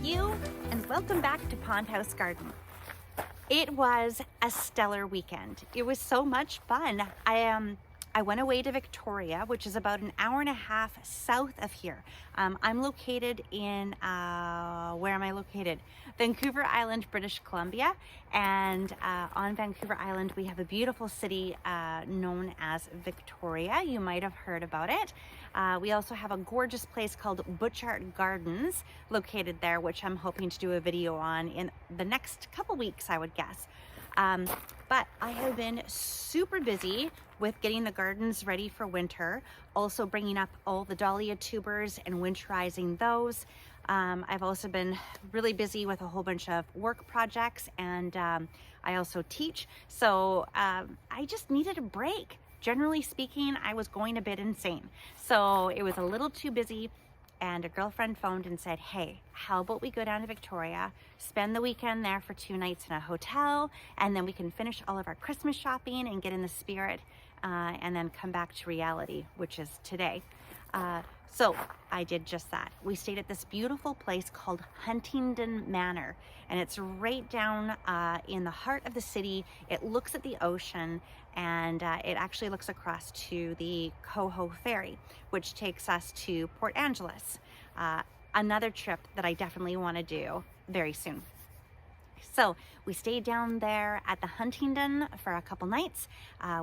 Phew, and welcome back to Pond House Garden. It was a stellar weekend. It was so much fun. I went away to Victoria, which is about an hour and a half south of here. I'm located in, where am I located? Vancouver Island, British Columbia. And on Vancouver Island, we have a beautiful city known as Victoria. You might have heard about it. We also have a gorgeous place called Butchart Gardens located there, which I'm hoping to do a video on in the next couple weeks, I would guess. But I have been super busy with getting the gardens ready for winter, also bringing up all the dahlia tubers and winterizing those. I've also been really busy with a whole bunch of work projects, and I also teach. So I just needed a break. Generally speaking, I was going a bit insane. So it was a little too busy. And a girlfriend phoned and said, hey, how about we go down to Victoria, spend the weekend there for 2 nights in a hotel, and then we can finish all of our Christmas shopping and get in the spirit, and then come back to reality, which is today. So I did just that. We stayed at this beautiful place called Huntingdon Manor, and it's right down in the heart of the city. It looks at the ocean, and it actually looks across to the Coho Ferry, which takes us to Port Angeles. Another trip that I definitely want to do very soon. So we stayed down there at the Huntingdon for a couple nights.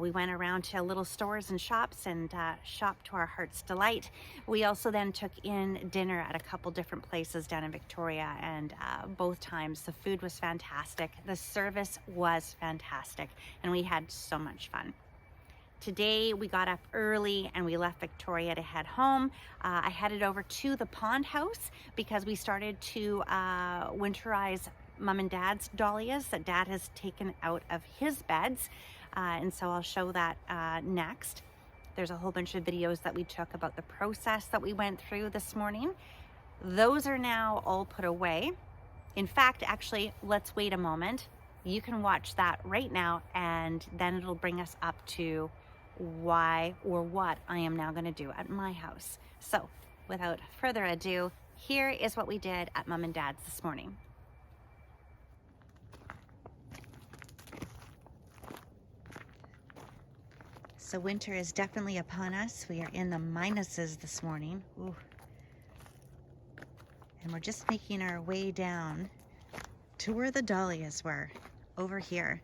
We went around to little stores and shops and shopped to our heart's delight. We also then took in dinner at a couple different places down in Victoria, and both times the food was fantastic. The service was fantastic, and we had so much fun. Today we got up early and we left Victoria to head home. I headed over to the Pond House because we started to winterize Mom and Dad's dahlias that Dad has taken out of his beds, and so I'll show that next. There's a whole bunch of videos that we took about the process that we went through this morning. Those are now all put away. In fact, actually, let's wait a moment. You can watch that right now, and then it'll bring us up to why or what I am now going to do at my house. So without further ado, here is what we did at Mom and Dad's this morning. So winter is definitely upon us. We are in the minuses this morning. Ooh. And we're just making our way down to where the dahlias were, over here.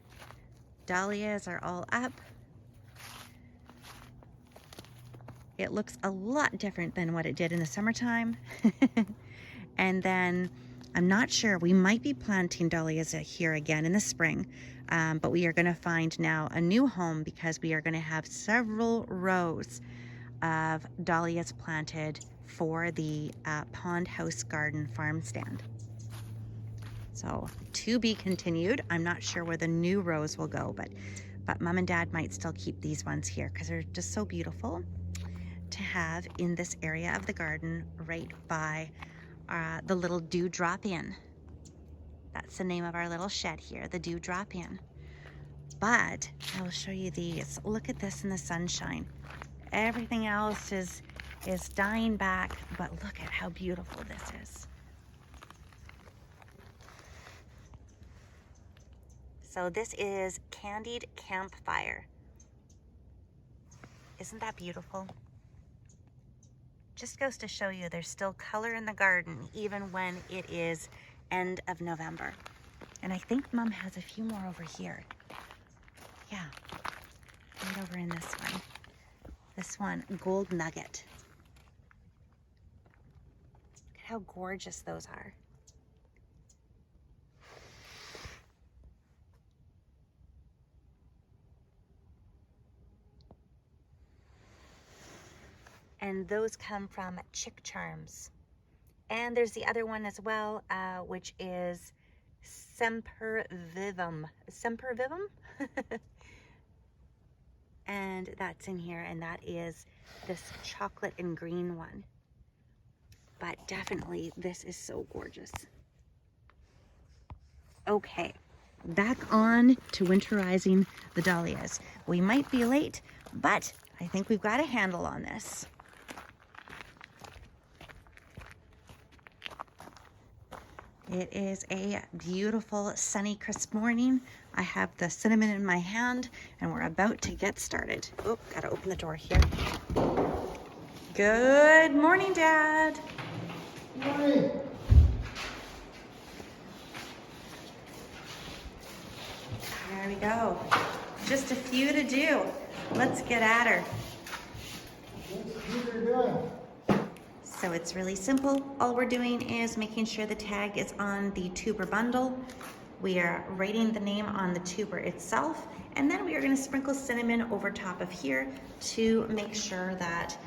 Dahlias are all up. It looks a lot different than what it did in the summertime. And then I'm not sure, we might be planting dahlias here again in the spring, but we are going to find now a new home because we are going to have several rows of dahlias planted for the Pond House Garden farm stand. So to be continued. I'm not sure where the new rows will go, but Mom and Dad might still keep these ones here because they're just so beautiful to have in this area of the garden right by the little Dew Drop-In. That's the name of our little shed here, the Dew Drop-In. But I will show you these. Look at this in the sunshine. Everything else is dying back, but look at how beautiful this is. So this is Candied Campfire. Isn't that beautiful? Just goes to show you there's still color in the garden even when it is end of November. And I think Mom has a few more over here. Yeah, right over in this one. This one, Gold Nugget. Look at how gorgeous those are. And those come from Chick Charms. And there's the other one as well, which is Semper Vivum. Semper Vivum? And that's in here, and that is this chocolate and green one. But definitely, this is so gorgeous. Okay, back on to winterizing the dahlias. We might be late, but I think we've got a handle on this. It is a beautiful, sunny, crisp morning. I have the cinnamon in my hand and we're about to get started. Oh, gotta open the door here. Good morning, Dad. Morning. There we go. Just a few to do. Let's get at her. What's Peter doing? So it's really simple. All we're doing is making sure the tag is on the tuber bundle. We are writing the name on the tuber itself, and then we are going to sprinkle cinnamon over top of here to make sure that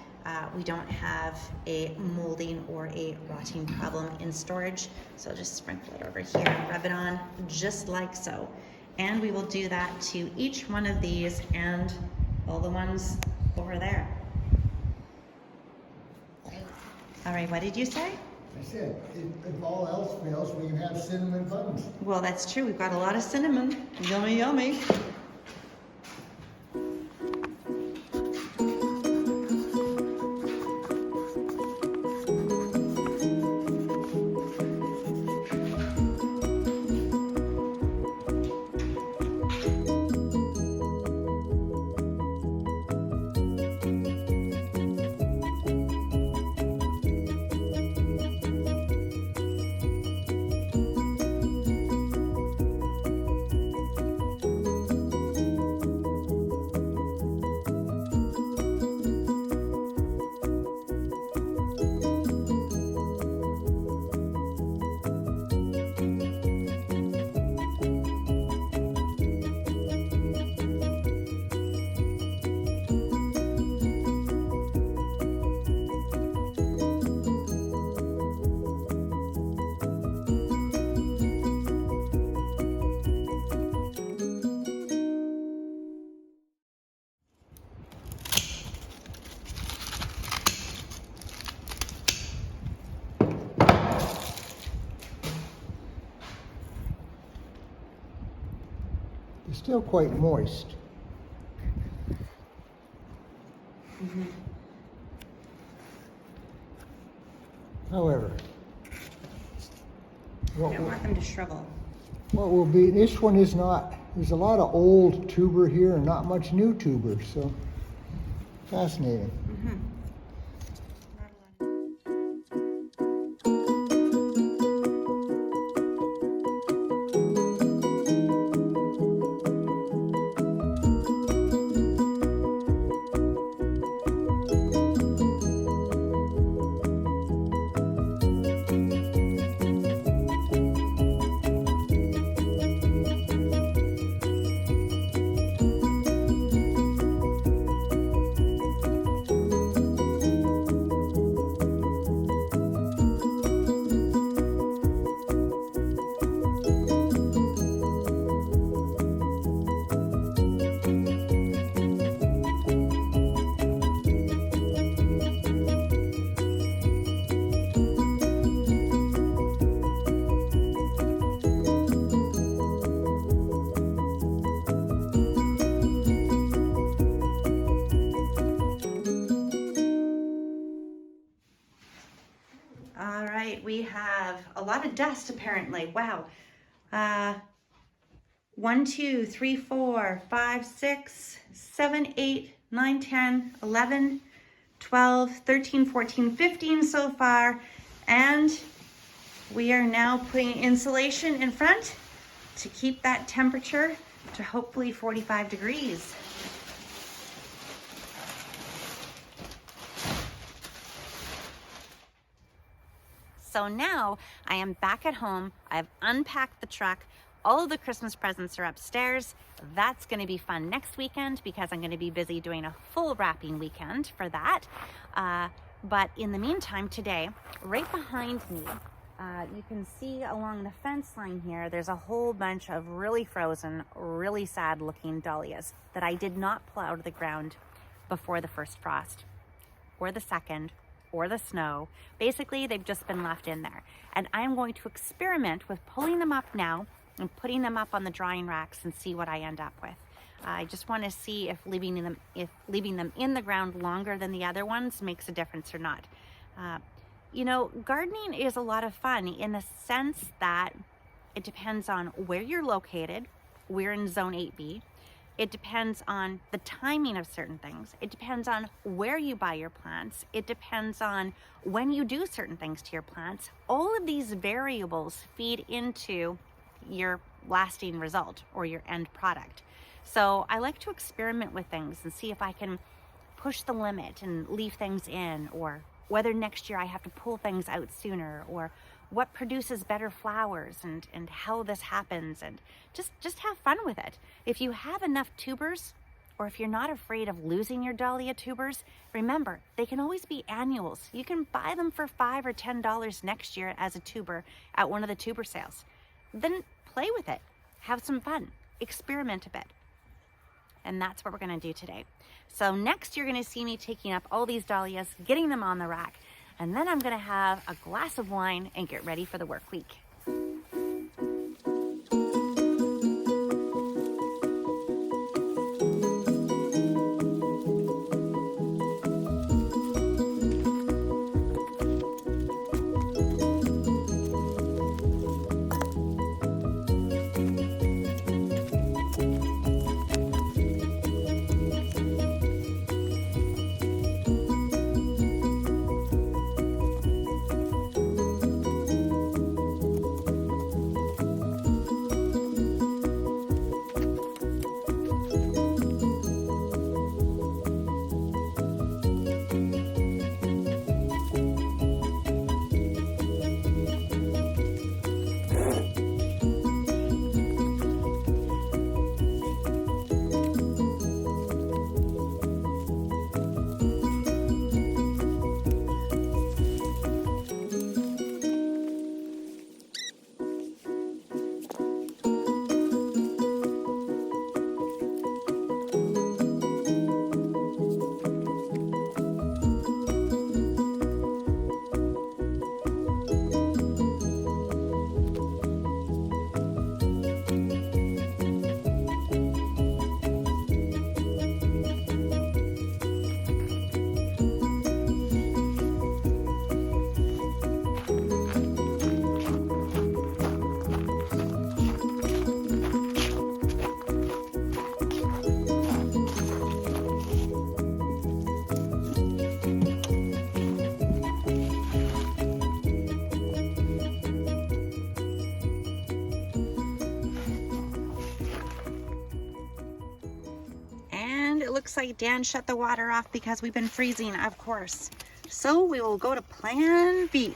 we don't have a molding or a rotting problem in storage. So just sprinkle it over here and rub it on just like so. And we will do that to each one of these and all the ones over there. All right, what did you say? I said, if all else fails, we can have cinnamon buns. Well, that's true. We've got a lot of cinnamon. Yummy, yummy. It's still quite moist. However, I don't want them to shrivel. what will be, this one is not, there's a lot of old tuber here and not much new tuber, so fascinating. All right, we have a lot of dust apparently. Wow. 1, 2, 3, 4, 5, 6, 7, 8, 9, 10, 11, 12, 13, 14, 15 so far. And we are now putting insulation in front to keep that temperature to hopefully 45 degrees. So now I am back at home. I've unpacked the truck. All of the Christmas presents are upstairs. That's going to be fun next weekend because I'm going to be busy doing a full wrapping weekend for that. But in the meantime, today, right behind me, you can see along the fence line here, there's a whole bunch of really frozen, really sad looking dahlias that I did not plow to the ground before the first frost or the second or the snow. Basically, they've just been left in there. And I'm going to experiment with pulling them up now and putting them up on the drying racks and see what I end up with. I just want to see if leaving them in the ground longer than the other ones makes a difference or not. You know, gardening is a lot of fun in the sense that it depends on where you're located. We're in zone 8B. It depends on the timing of certain things. It depends on where you buy your plants. It depends on when you do certain things to your plants. All of these variables feed into your lasting result or your end product. So I like to experiment with things and see if I can push the limit and leave things in, or whether next year I have to pull things out sooner, or what produces better flowers and how this happens, and just have fun with it. If you have enough tubers, or if you're not afraid of losing your dahlia tubers, remember, they can always be annuals. You can buy them for $5 or $10 next year as a tuber at one of the tuber sales. Then play with it, have some fun, experiment a bit. And that's what we're gonna do today. So next you're gonna see me taking up all these dahlias, getting them on the rack, and then I'm gonna have a glass of wine and get ready for the work week. Looks like Dan shut the water off because we've been freezing, of course. So we will go to plan B.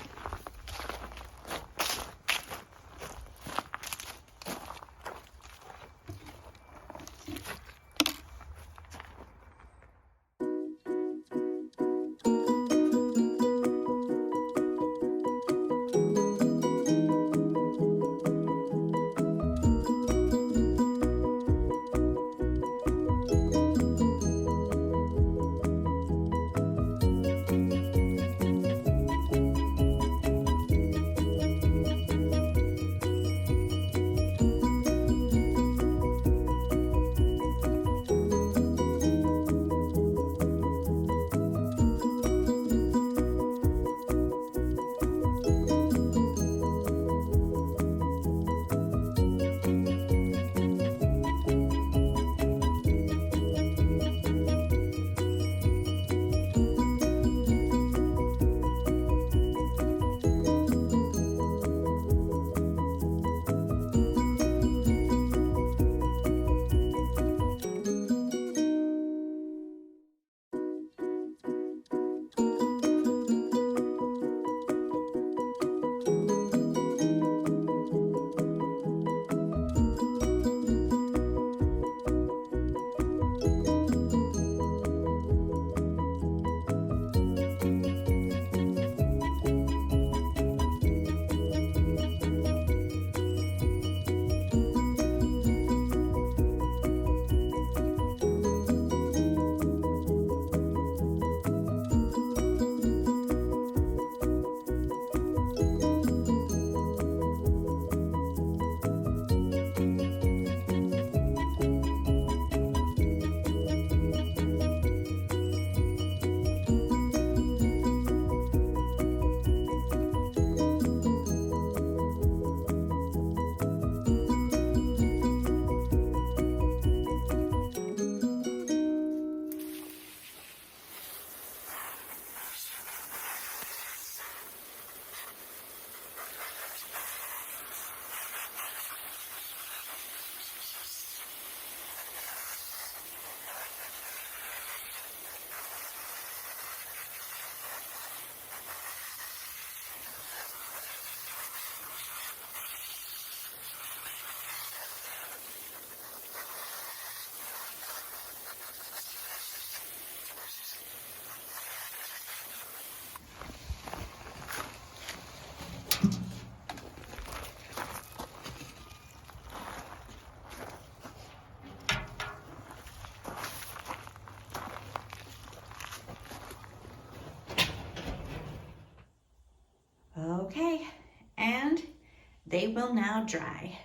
they will now dry.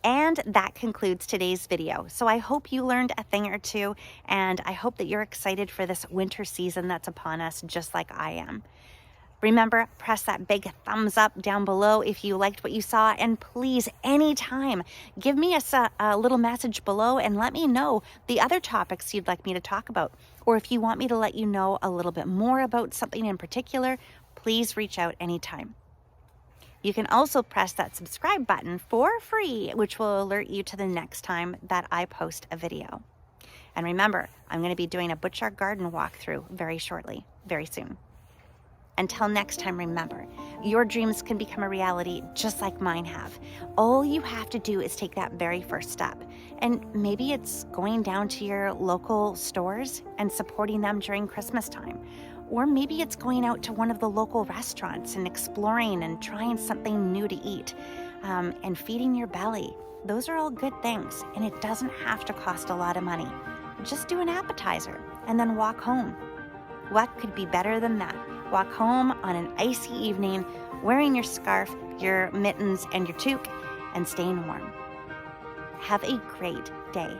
And that concludes today's video. So I hope you learned a thing or two, and I hope that you're excited for this winter season that's upon us, just like I am. Remember, press that big thumbs up down below if you liked what you saw, and please, anytime, give me a little message below and let me know the other topics you'd like me to talk about. Or if you want me to let you know a little bit more about something in particular, please reach out anytime. You can also press that subscribe button for free, which will alert you to the next time that I post a video. And remember, I'm going to be doing a Butchart Garden walkthrough very shortly, very soon. Until next time, remember, your dreams can become a reality just like mine have. All you have to do is take that very first step. And maybe it's going down to your local stores and supporting them during Christmas time. Or maybe it's going out to one of the local restaurants and exploring and trying something new to eat and feeding your belly. Those are all good things, and it doesn't have to cost a lot of money. Just do an appetizer and then walk home. What could be better than that? Walk home on an icy evening, wearing your scarf, your mittens, and your toque, and staying warm. Have a great day.